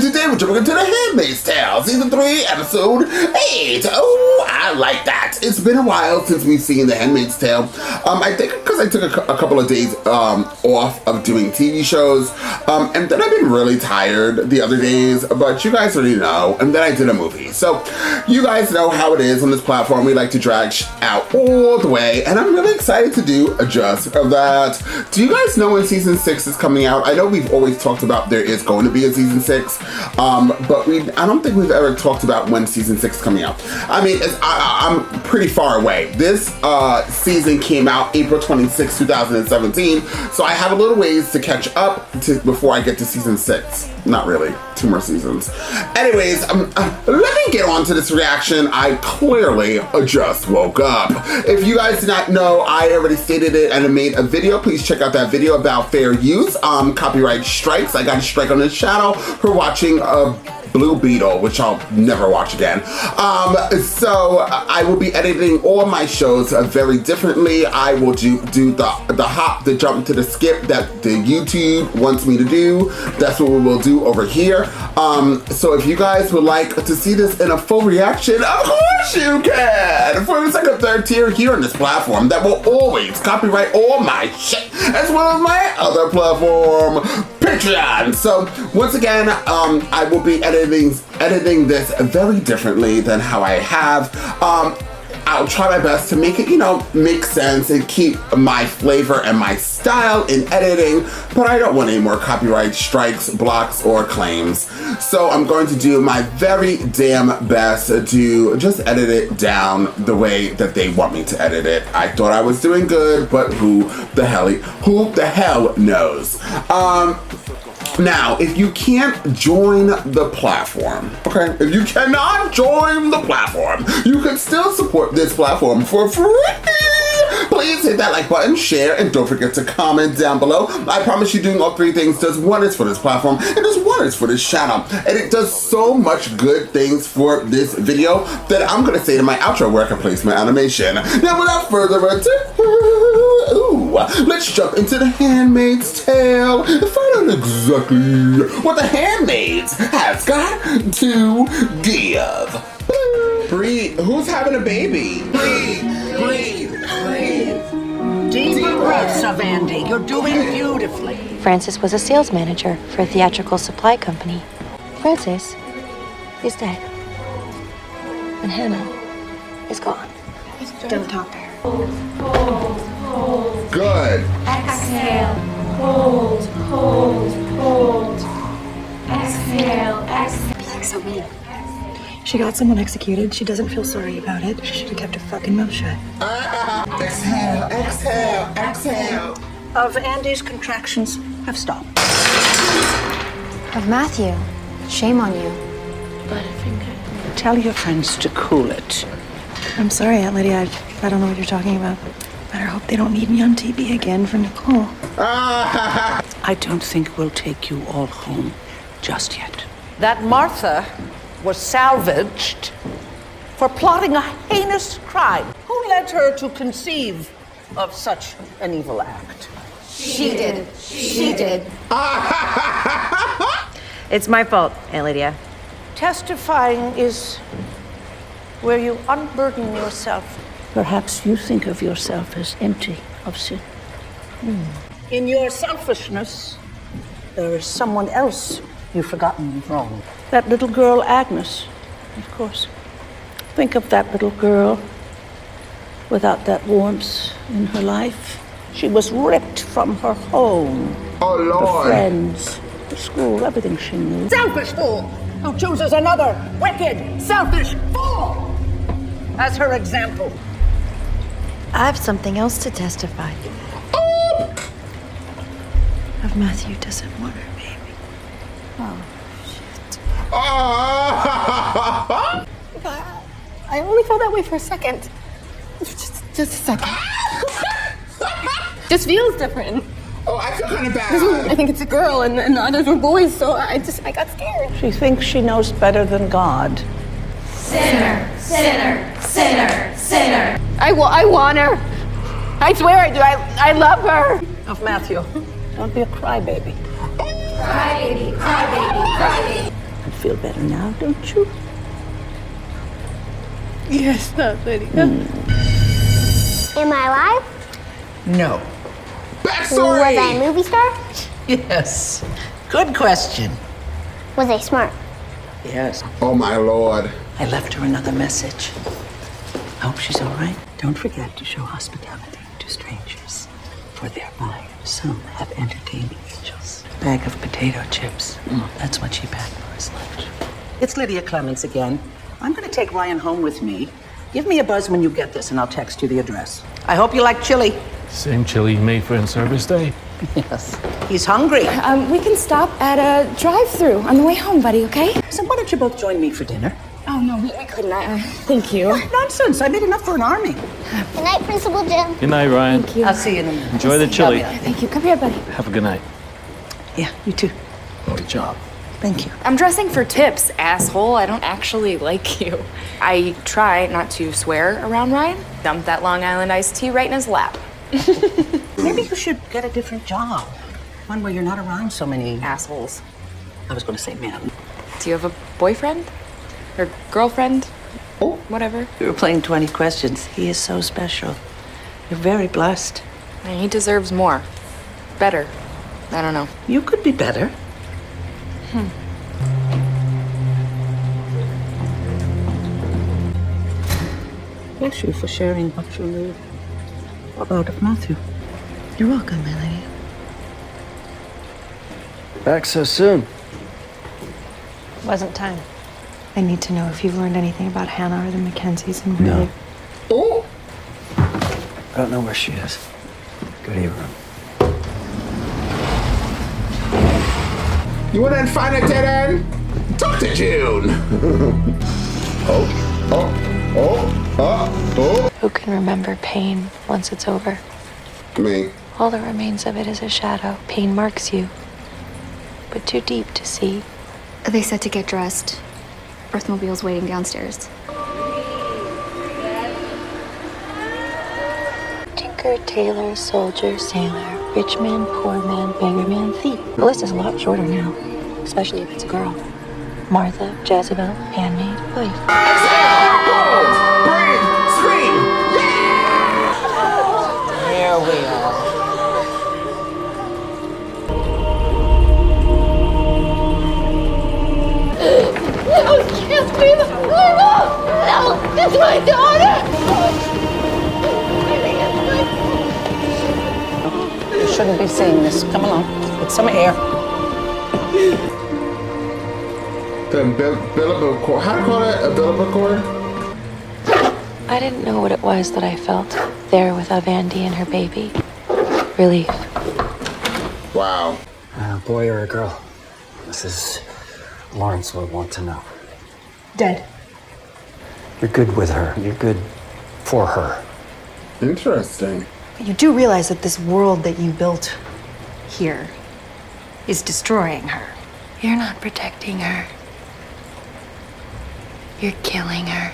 today we're jumping into the Handmaid's Tale, Season 3, Episode 8. Oh, I like that. It's been a while since we've seen the Handmaid's Tale. I think because I took a couple of days off of doing TV shows, and then I've been really tired the other days, but you guys already know, and then I did a movie. So you guys know how it is on this platform. We like to drag out all the way, and I'm really excited to do just that. Do you guys know when Season 6 is coming out? I know we've always talked about there is going to be a Season 6, but I don't think we've ever talked about when Season 6 is coming out. I mean, I'm pretty far away. This season came out April 26, 2017, so I have a little ways to catch up before I get to Season 6. Not really, 2 more seasons. Anyways, let me get on to this reaction. I clearly just woke up. If you guys did not know, I already stated it and I made a video. Please check out that video about fair use, copyright strikes. I got a strike on this channel for watching Blue Beetle, which I'll never watch again. So I will be editing all my shows very differently. I will do the hop, the jump to the skip that the YouTube wants me to do. That's what we will do over here. So if you guys would like to see this in a full reaction, of course you can. For the second, third tier here on this platform that will always copyright all my shit, as well as my other platform, Patreon. So once again, I will be editing this very differently than how I have. I'll try my best to make it, make sense and keep my flavor and my style in editing, but I don't want any more copyright strikes, blocks, or claims. So I'm going to do my very damn best to just edit it down the way that they want me to edit it. I thought I was doing good, but who the hell knows? Now, if you can't join the platform, okay? If you cannot join the platform, you can still support this platform for free. Please hit that like button, share, and don't forget to comment down below. I promise you doing all 3 things does wonders for this platform and does wonders for this channel. And it does so much good things for this video that I'm gonna say to my outro where I can place my animation. Now, without further ado, let's jump into the Handmaid's Tale and find out exactly what the Handmaids has got to give. Breathe. Who's having a baby? Breathe. Deeper breaths of Andy. You're doing beautifully. Francis was a sales manager for a theatrical supply company. Francis is dead. And Hannah is gone. Don't talk to her. Hold. Good. Exhale. Hold. Exhale. Being so mean. She got someone executed. She doesn't feel sorry about it. She should have kept her fucking mouth shut. Exhale. Of Andy's contractions have stopped. Of Matthew. Shame on you. Butterfinger. Tell your friends to cool it. I'm sorry, Aunt Lydia. I don't know what you're talking about. Better hope they don't need me on TV again for Nicole. I don't think we'll take you all home just yet. That Martha was salvaged for plotting a heinous crime. Who led her to conceive of such an evil act? She did. It's my fault, Aunt Lydia. Testifying is where you unburden yourself. Perhaps you think of yourself as empty of sin. In your selfishness, there is someone else you've forgotten wrong. That little girl, Agnes, of course. Think of that little girl without that warmth in her life. She was ripped from her home, Oh, Lord. her friends, her school, everything she knew. Selfish fool who chooses another wicked, selfish fool as her example. I have something else to testify. Of Matthew doesn't want her baby. Oh. I only felt that way for a second. Just a second. Just feels different. Oh, I feel kind of bad. I think it's a girl and the others were boys, so I got scared. She thinks she knows better than God. Sinner. I want her. I swear I do. I love her. Of Matthew, don't be a crybaby. Crybaby. feel better now, don't you? Yes, Aunt Lydia. Am I alive? No. Backstory! Was I a movie star? Yes. Good question. Was I smart? Yes. Oh my lord. I left her another message. I hope she's all right. Don't forget to show hospitality to strangers, for thereby some have entertaining angels. Bag of potato chips. That's what she packed for his lunch. It's Lydia Clements again. I'm going to take Ryan home with me. Give me a buzz when you get this, and I'll text you the address. I hope you like chili. Same chili you made for in-service day. Yes. He's hungry. We can stop at a drive-thru on the way home, buddy, okay? So why don't you both join me for dinner? Oh, no, we couldn't. Thank you. Nonsense. I made enough for an army. Good night, Principal Jim. Good night, Ryan. Thank you. I'll see you in a minute. Enjoy the chili. Thank you. Come here, buddy. Have a good night. Yeah, you too. Good job. Thank you. I'm dressing for tips, asshole. I don't actually like you. I try not to swear around Ryan. Dump that Long Island iced tea right in his lap. Maybe you should get a different job. One where you're not around so many Assholes. I was going to say man. Do you have a boyfriend? Or girlfriend? Oh. Whatever. We were playing 20 questions. He is so special. You're very blessed. And he deserves more. Better. I don't know. You could be better. Bless you for sharing what you knew about Ofmatthew. You're welcome, my lady. Back so soon. Wasn't time. I need to know if you've learned anything about Hannah or the Mackenzies and really. Oh! I don't know where she is. Go to your room. You wanna find a dead end? Talk to June! Who can remember pain once it's over? Me. All that remains of it is a shadow. Pain marks you, but too deep to see. They said to get dressed. Earthmobile's waiting downstairs. Tinker, tailor, soldier, sailor, rich man, poor man, beggar man, thief. The list is a lot shorter now, especially if it's a girl. Martha, Jezebel, handmaid, wife. Breathe! Scream! There we are. No, you can't be the... No! No! It's my daughter! You shouldn't be seeing this. Come along. Get some air. The umbilical cord. How do you call it? Umbilical cord? I didn't know what it was that I felt there with Avandi and her baby. Relief. Wow. A boy or a girl? Mrs. Lawrence will want to know. Dead. You're good with her. You're good for her. Interesting. But you do realize that this world that you built here is destroying her. You're not protecting her. You're killing her.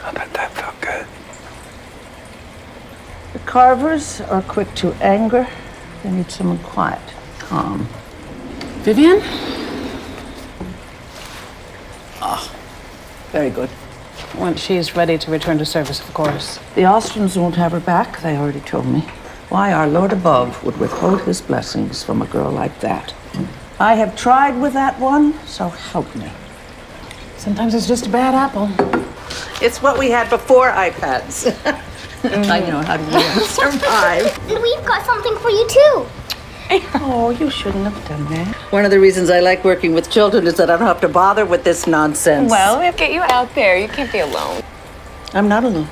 I bet that felt good. The Carvers are quick to anger. They need someone quiet, calm. Vivian? Very good. When she is ready to return to service, of course. The Austins won't have her back, they already told me. Why our Lord above would withhold his blessings from a girl like that. I have tried with that one, so help me. Sometimes it's just a bad apple. It's what we had before iPads. I know how to survive. And we've got something for you too. Oh, you shouldn't have done that. One of the reasons I like working with children is that I don't have to bother with this nonsense. Well, we'll get you out there. You can't be alone. I'm not alone.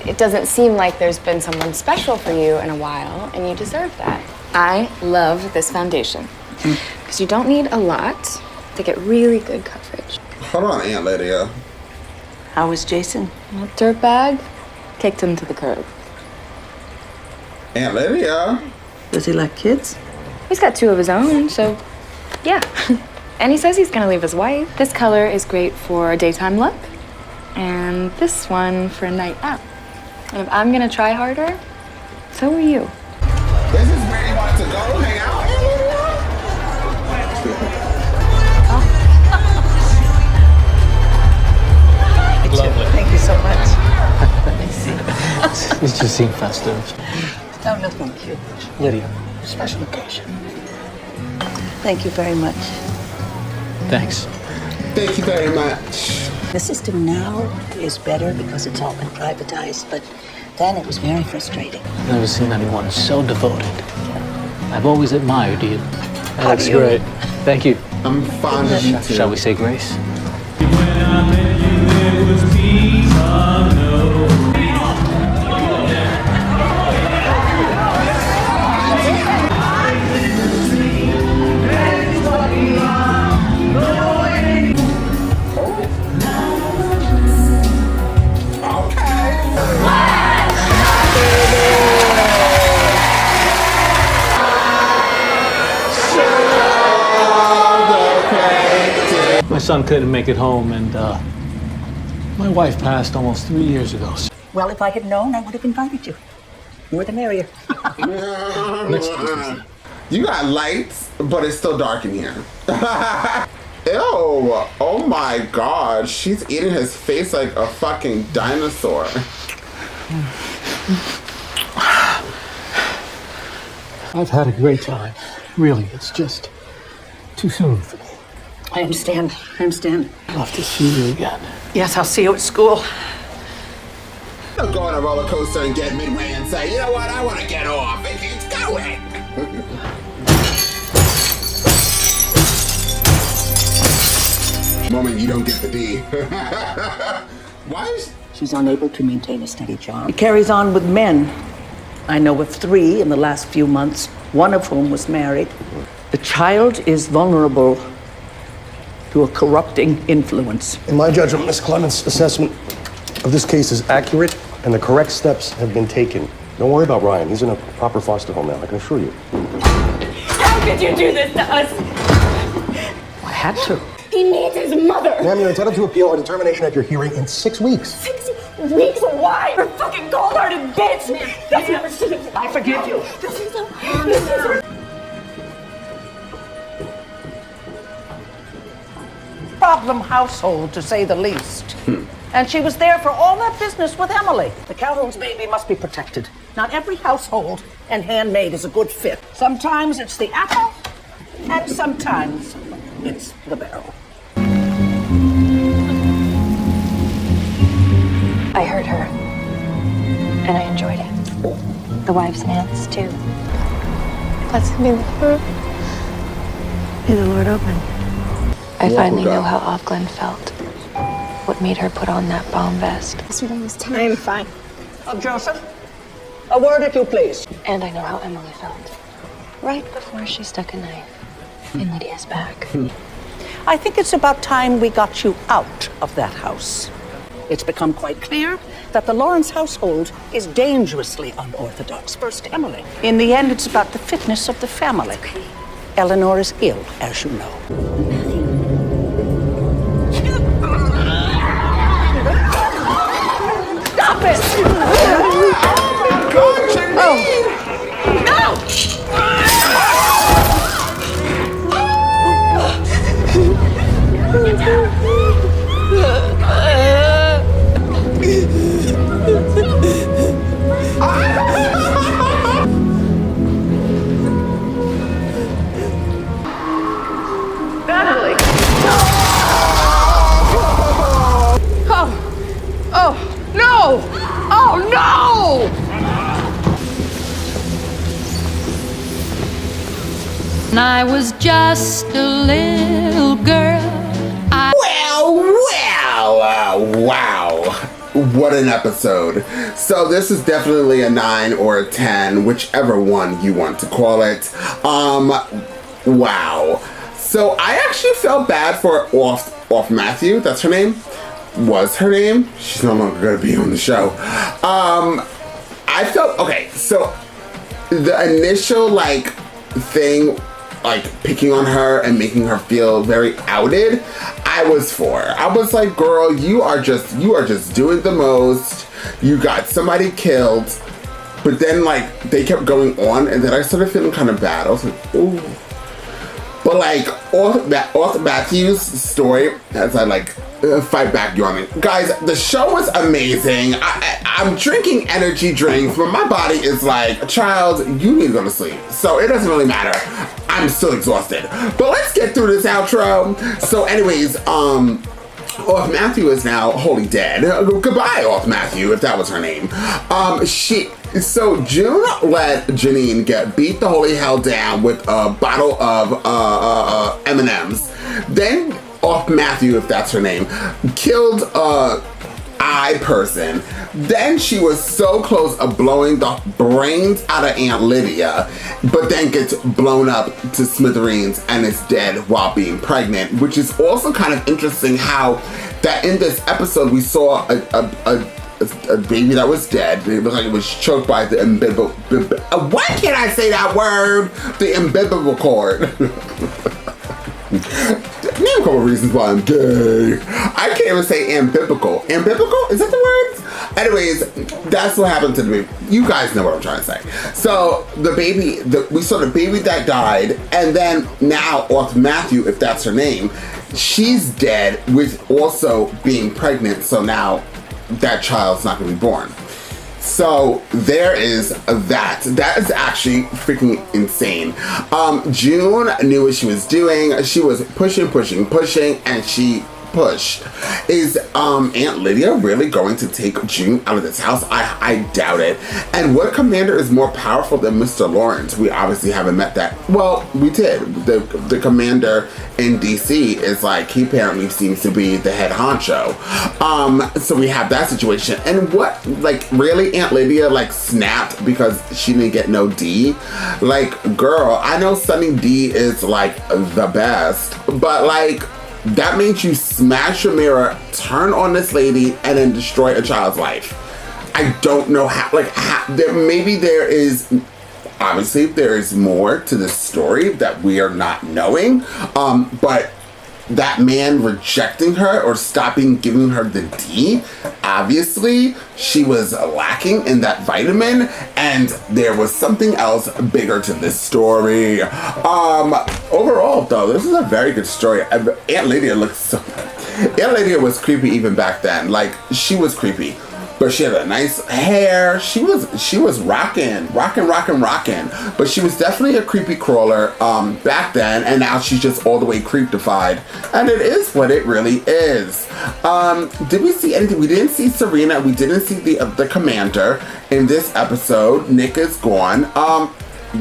It doesn't seem like there's been someone special for you in a while, and you deserve that. I love this foundation. Because you don't need a lot to get really good coverage. Hold on, Aunt Lydia. How is Jason? Dirtbag kicked him to the curb. Aunt Lydia? Does he like kids? He's got 2 of his own, so yeah. And he says he's gonna leave his wife. This color is great for a daytime look, and this one for a night out. And if I'm gonna try harder, so are you. This is where you want to go hang out, Aunt so much. You just seem festive. No, thank you. Lydia, special occasion. Thank you very much. Thanks. Thank you very much. The system now is better because it's all been privatized, but then it was very frustrating. I've never seen anyone so devoted. I've always admired you. That's great. Thank you. I'm fond of you too. Shall we say grace? My son couldn't make it home, and my wife passed almost 3 years ago. Well, if I had known, I would have invited you. The more the merrier. You got lights, but it's still dark in here. Ew, oh my god, she's eating his face like a fucking dinosaur. I've had a great time. Really, it's just too soon for me. I understand. I'd love to see you again. Yes, I'll see you at school. Don't go on a roller coaster and get midway and say, you know what, I want to get off. It keeps going. Moment you don't get the D. Why is... She's unable to maintain a steady job. It carries on with men. I know of 3 in the last few months, one of whom was married. The child is vulnerable to a corrupting influence. In my judgment, Miss Clement's assessment of this case is accurate and the correct steps have been taken. Don't worry about Ryan. He's in a proper foster home now, I can assure you. How could you do this to us? I had to. He needs his mother. Ma'am, you're entitled to appeal a determination at your hearing in 6 weeks. 6 weeks? Why? You're a fucking cold-hearted bitch. That's never should have. I forgive you. This is Problem household, to say the least. And she was there for all that business with Emily. The Calhoun's baby must be protected. Not every household and handmaid is a good fit. Sometimes it's the apple, and sometimes it's the barrel. I heard her, and I enjoyed it. The wives and aunts, too. Blessed be the Lord. May the Lord open. I finally know how off Glenn felt. What made her put on that bomb vest. I'm fine. Oh, Joseph, a word if you please. And I know how Emily felt. Right before she stuck a knife in Lydia's back. I think it's about time we got you out of that house. It's become quite clear that the Lawrence household is dangerously unorthodox. First, Emily. In the end, it's about the fitness of the family. Eleanor is ill, as you know. Stop it! Oh. No! Natalie! Oh, no! Oh, no! And I was just a little girl. Wow. What an episode. So this is definitely a 9 or a 10, whichever one you want to call it. Wow. So I actually felt bad for Ofmatthew. That's her name. Was her name. She's no longer going to be on the show. I felt, okay, so the initial, thing, picking on her and making her feel very outed, I was for. I was like, girl, you are just doing the most. You got somebody killed. But then, they kept going on, and then I started feeling kind of bad. I was like, ooh. But like Ofmatthew's story, as I like fight back yawning. Guys, the show was amazing. I'm drinking energy drinks, but my body is like, child, you need to go to sleep. So it doesn't really matter. I'm still exhausted. But let's get through this outro. So anyways, Ofmatthew is now wholly dead. Goodbye, Ofmatthew, if that was her name. So June let Janine get beat the holy hell down with a bottle of M&Ms. Then Ofmatthew, if that's her name, killed a eye person. Then she was so close of blowing the brains out of Aunt Lydia, but then gets blown up to smithereens and is dead while being pregnant, which is also kind of interesting how that in this episode we saw a baby that was dead. It looked like it was choked by the umbilical. Why can't I say that word? The umbilical cord. Name a couple reasons why I'm gay. I can't even say ambiblical. Ambiblical? Is that the word? Anyways, that's what happened to the baby. You guys know what I'm trying to say. So the baby, we saw the baby that died, and then now Ofmatthew, if that's her name, she's dead with also being pregnant. So now that child's not going to be born. So there is that. That is actually freaking insane. June knew what she was doing. She was pushing, and she pushed. Is Aunt Lydia really going to take June out of this house? I doubt it. And what commander is more powerful than Mr. Lawrence? We obviously haven't met that. Well, we did. The commander in DC is like, he apparently seems to be the head honcho. So we have that situation. And what, like, really, Aunt Lydia like snapped because she didn't get no D? Like, girl, I know Sunny D is like the best, but like, that means you smash your mirror, turn on this lady, and then destroy a child's life. I don't know how, maybe there is, obviously there is more to the story that we are not knowing, but that man rejecting her or stopping giving her the D, obviously she was lacking in that vitamin, and there was something else bigger to this story. Overall though, this is a very good story. Aunt Lydia looks so, Aunt Lydia was creepy even back then. Like, she was creepy, but she had a nice hair. She was rocking. But she was definitely a creepy crawler back then, and now she's just all the way creepified. And it is what it really is. Did we see anything? We didn't see Serena. We didn't see the commander in this episode. Nick is gone.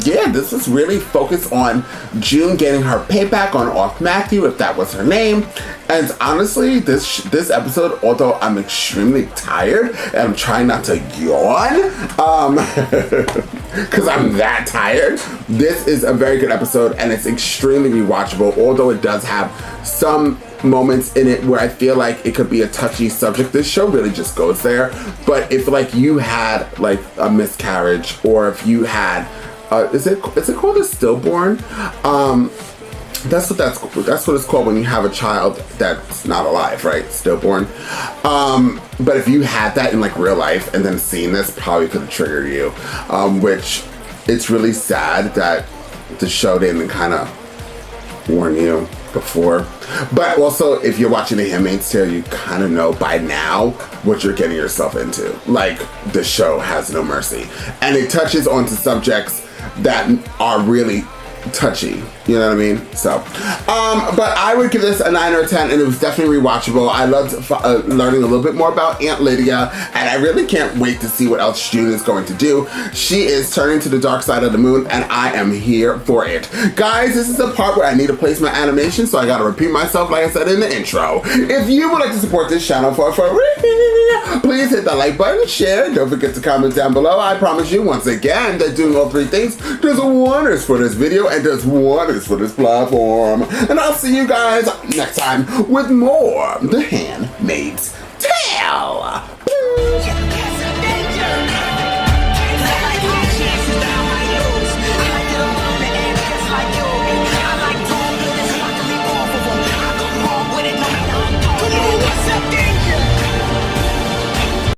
Yeah, this was really focused on June getting her payback on Ofmatthew, if that was her name. And honestly, this episode, although I'm extremely tired and I'm trying not to yawn, because I'm that tired, this is a very good episode and it's extremely rewatchable, although it does have some moments in it where I feel like it could be a touchy subject. This show really just goes there. But if like you had like a miscarriage, or if you had is it called a stillborn? That's what it's called when you have a child that's not alive, right? Stillborn. But if you had that in like real life and then seeing this, probably could have triggered you. Which it's really sad that the show didn't kind of warn you before. But also, if you're watching The Handmaid's Tale, you kind of know by now what you're getting yourself into. Like, the show has no mercy. And it touches onto subjects that are really touchy, you know what I mean? So, but I would give this a 9 or a 10, and it was definitely rewatchable. I loved learning a little bit more about Aunt Lydia, and I really can't wait to see what else June is going to do. She is turning to the dark side of the moon, and I am here for it. Guys, this is the part where I need to place my animation, so I gotta repeat myself like I said in the intro. If you would like to support this channel for please hit that like button, share, and don't forget to comment down below. I promise you, once again, that doing all three things does wonders for this video and does wonders for this platform. And I'll see you guys next time with more The Handmaid's Tale.